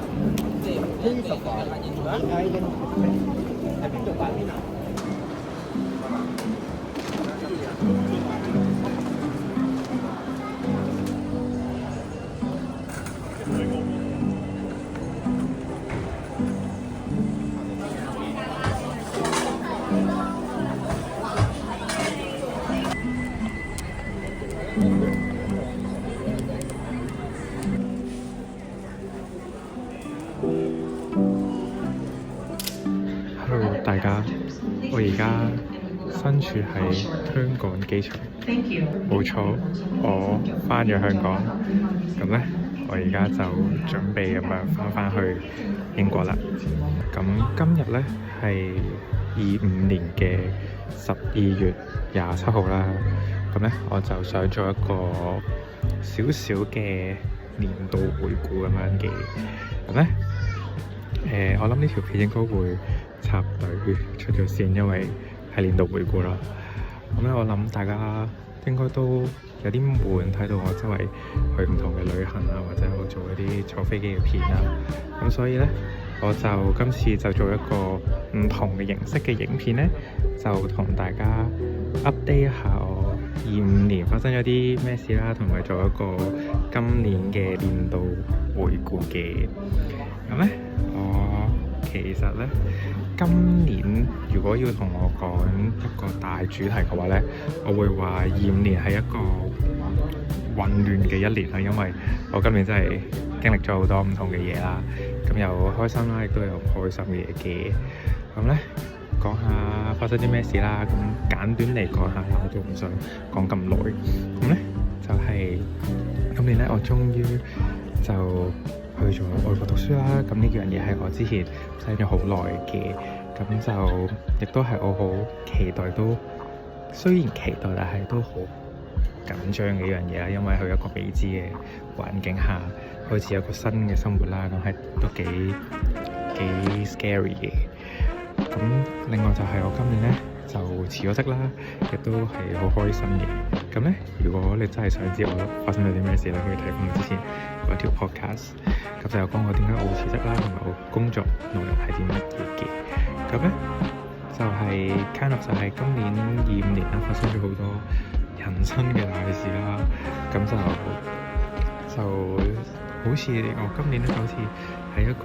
呢十塊喺邊度擺邊啊？Hello，大家，我而家身處喺香港機場，冇錯，我返咗香港，咁咧，我而家就準備咁樣返去英國啦。咁今日咧係25年嘅12月27號啦，咁咧我就想做一個少少嘅年度回顧咁樣嘅，咁咧我諗呢條片應該會插隊出咗線，因為係年度回顧啦。咁咧，我諗大家應該都有啲悶，睇到我周圍去唔同嘅旅行啊，或者我做一啲坐飛機嘅片啦。咁所以咧，我就今次就做一個唔同嘅形式嘅影片咧，就同大家 update 一下我25年發生咗啲咩事啦，同埋做一個今年嘅年度回顧嘅。咁咧，其實咧，今年如果要同我講一個大主題嘅話咧，我會話25年係一個混亂嘅一年啦，因為我今年真係經歷咗好多唔同嘅嘢啦，咁有開心啦，亦都有唔開心嘅嘢嘅。咁咧，講下發生啲咩事啦，咁簡短嚟講下啦，我都唔想講咁耐。咁咧就係今年咧，我終於就去咗外國讀書啦，咁呢樣嘢係我之前 plan 咗好耐嘅，咁就亦都係我好期待，都雖然期待，但係都好緊張嘅一樣嘢啦，因為去一個未知嘅環境下開始有個新嘅生活啦，咁係都幾 scary 嘅。咁另外就係我今年咧就辭咗職啦，亦都係好開心嘅。咁咧，如果你真係想知我發生咗啲咩事咧，可以睇翻我之前嗰條 podcast， 咁就有講我點解我會辭職啦，同埋我工作內容係啲乜嘢嘅。咁咧就係 kind of 就係今年25年啦，發生咗好多人生嘅大事啦。咁就好似我今年咧就好似係一個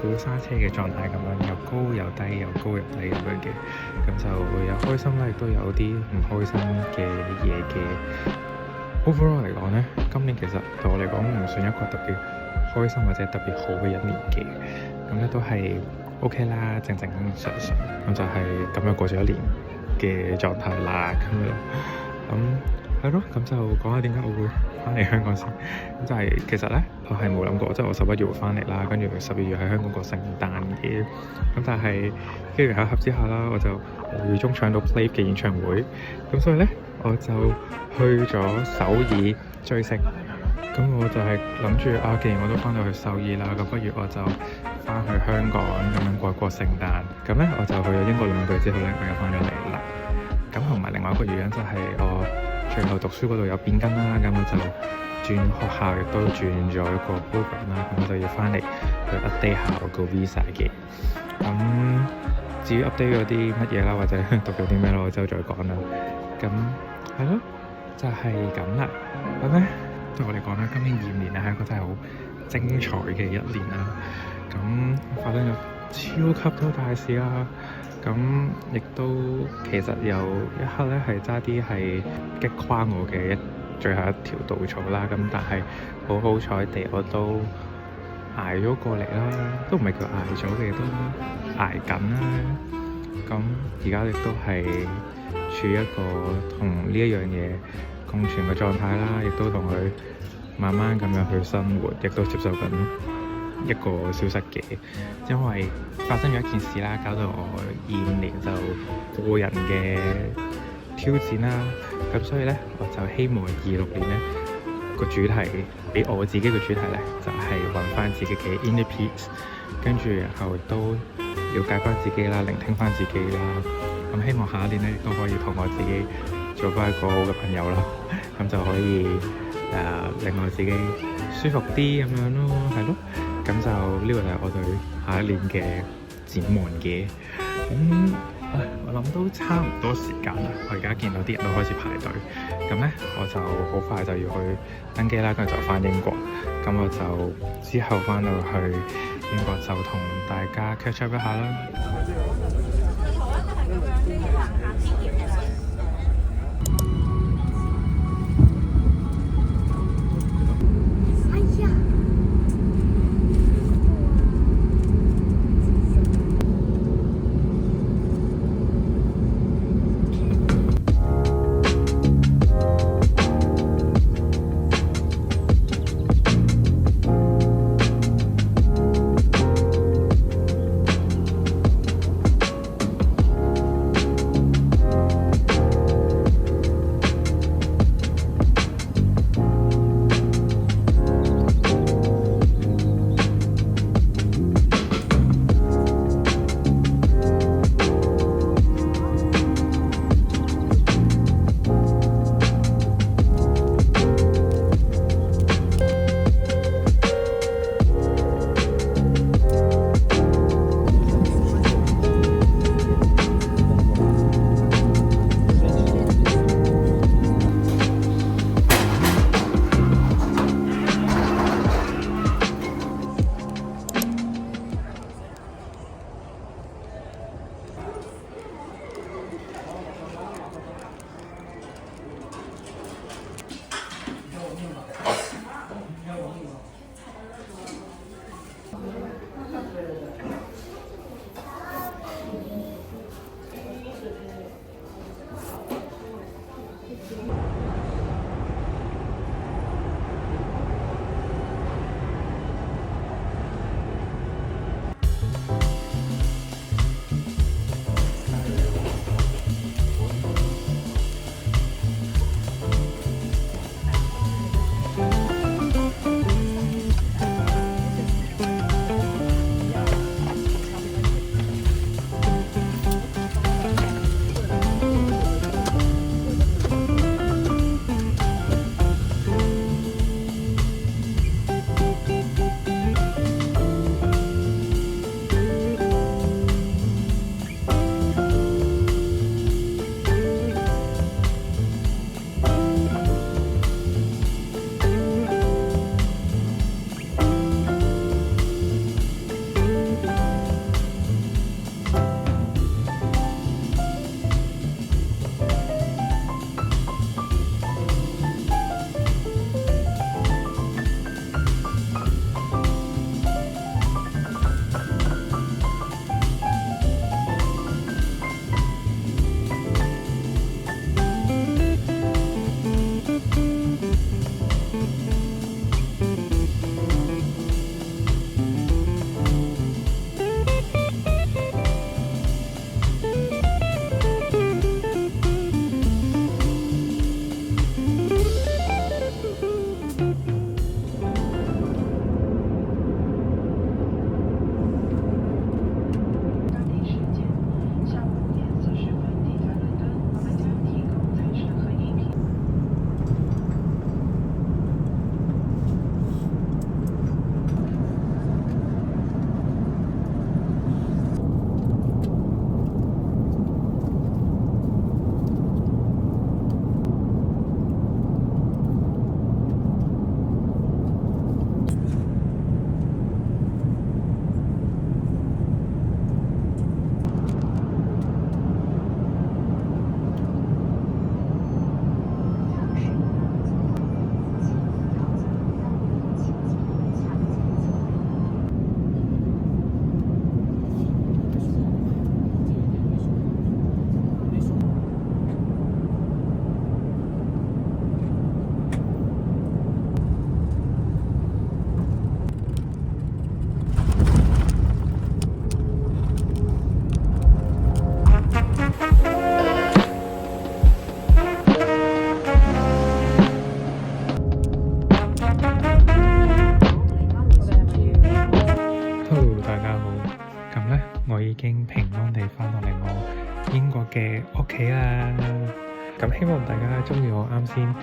過山車嘅狀態咁樣，又高又低，又高又低咁樣嘅，咁就有開心啦，亦都有啲唔開心嘅嘢嘅。Overall 嚟講咧，今年其實對我嚟講唔算一個特別開心或者特別好嘅一年嘅，咁咧都係 OK 啦，正常常，咁就係咁樣過咗一年嘅狀態啦，咁樣，咁係咯，咁就講下點解我會翻嚟香港先。咁就係其實咧，我係冇諗過，即係我11月會翻嚟啦，跟住12月喺香港過聖誕嘅。咁但係機緣巧合之下啦，我就無意中搶到 Play 嘅演唱會，咁所以咧我就去咗首爾追星。咁我就係諗住啊，既然我都翻到去首爾啦，咁不如我就翻去香港咁樣過聖誕。咁咧我就去咗英國2個月之後咧，我又翻咗嚟啦。咁同埋另外一個原因就係我最後讀書嗰度有變更啦，咁我就轉學校，亦都轉咗一個 program 啦，咁我就要翻嚟去 update 下我個 visa 嘅。咁至於 update 咗啲乜嘢啦，或者讀咗啲咩咯，我之後再講啦。咁係咯，就係咁啦。咁咧對我嚟講咧，今年25年咧係一個真係好精彩嘅一年啦。咁發生咗超級多大事啦。咁亦都其實有一刻咧係差啲係擊垮我嘅最後一條稻草啦，咁但係好彩地我都捱咗過嚟啦，都唔係叫捱咗嘅，都捱緊啦。咁而家亦都係處於一個同呢一樣嘢共存嘅狀態啦，亦都同佢慢慢咁樣去生活，亦都接受緊一個消失嘅，因為發生咗一件事啦，搞到我25年就個人嘅挑戰啦。咁所以咧，我就希望26年咧個主題，俾我自己嘅主題咧，就係揾翻自己嘅 inner peace， 跟住然後都了解翻自己啦，聆聽翻自己啦。咁希望下一年咧都可以同我自己做翻一個好嘅朋友啦，咁就可以令我自己舒服啲咁樣咯，係咯。咁咁就呢個就係我對下一年嘅展望嘅。我諗都差唔多時間啦。我而家見到啲人都開始排隊，咁呢，我就好快就要去登機啦，跟住就翻英國。咁我就之後翻到去英國就同大家 catch up 一下啦。嘅屋企啦。咁希望大家中意我啱先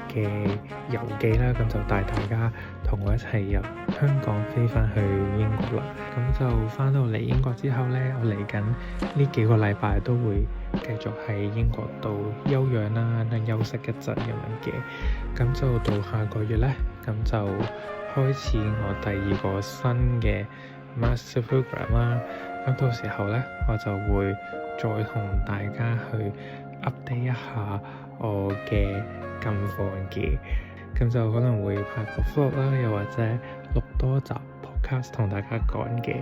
嘅遊記啦，咁就帶大家同我一齊由香港飛翻去啦。咁就翻到嚟英國之後呢，我嚟緊呢幾個禮拜都會繼續喺英國度休養啦，休息一陣咁樣嘅。咁就到下個月呢，咁就開始我第2個新嘅 Master Program 啦。咁到時候呢，我就會再同大家去 update 一下我嘅近況嘅。咁就可能會拍個 vlog 啦，又或者錄多集 podcast 同大家講嘅，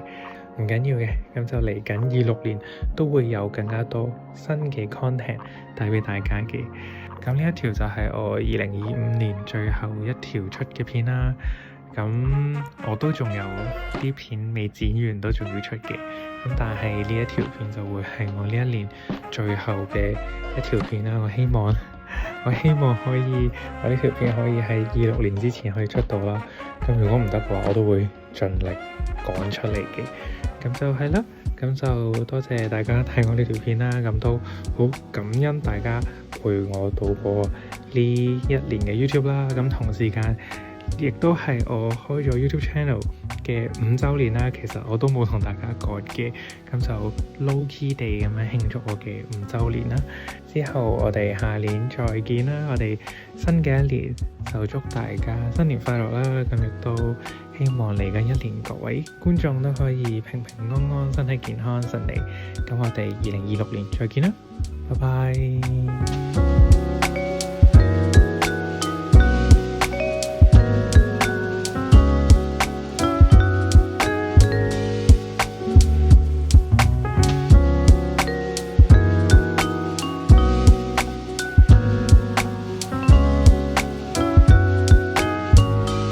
唔緊要嘅。咁就嚟緊26年都會有更加多新嘅 content 帶俾大家嘅。咁呢一條就係我2025年最後一條出嘅片啦。咁我都仲有啲片未剪完，都仲要出嘅。咁但係呢一條片就會係我呢一年最後嘅一條片啦。我希望可以，我呢條片可以喺26年之前可以出到啦。咁如果唔得嘅話，我都會盡力趕出嚟嘅。咁就係啦。咁就多謝大家睇我呢條片啦。咁都好感恩大家陪我度過呢一年嘅 YouTube 啦。咁同時間亦都係我開咗 YouTube channel 嘅5週年啦。其實我都冇同大家講嘅，咁就 low key 地咁樣慶祝我嘅5週年啦。之後我哋下年再見啦。我哋新嘅一年就祝大家新年快樂啦。咁亦都希望嚟緊一年各位觀眾都可以平平安安、身體健康、順利。咁我哋2026年再見啦，拜拜。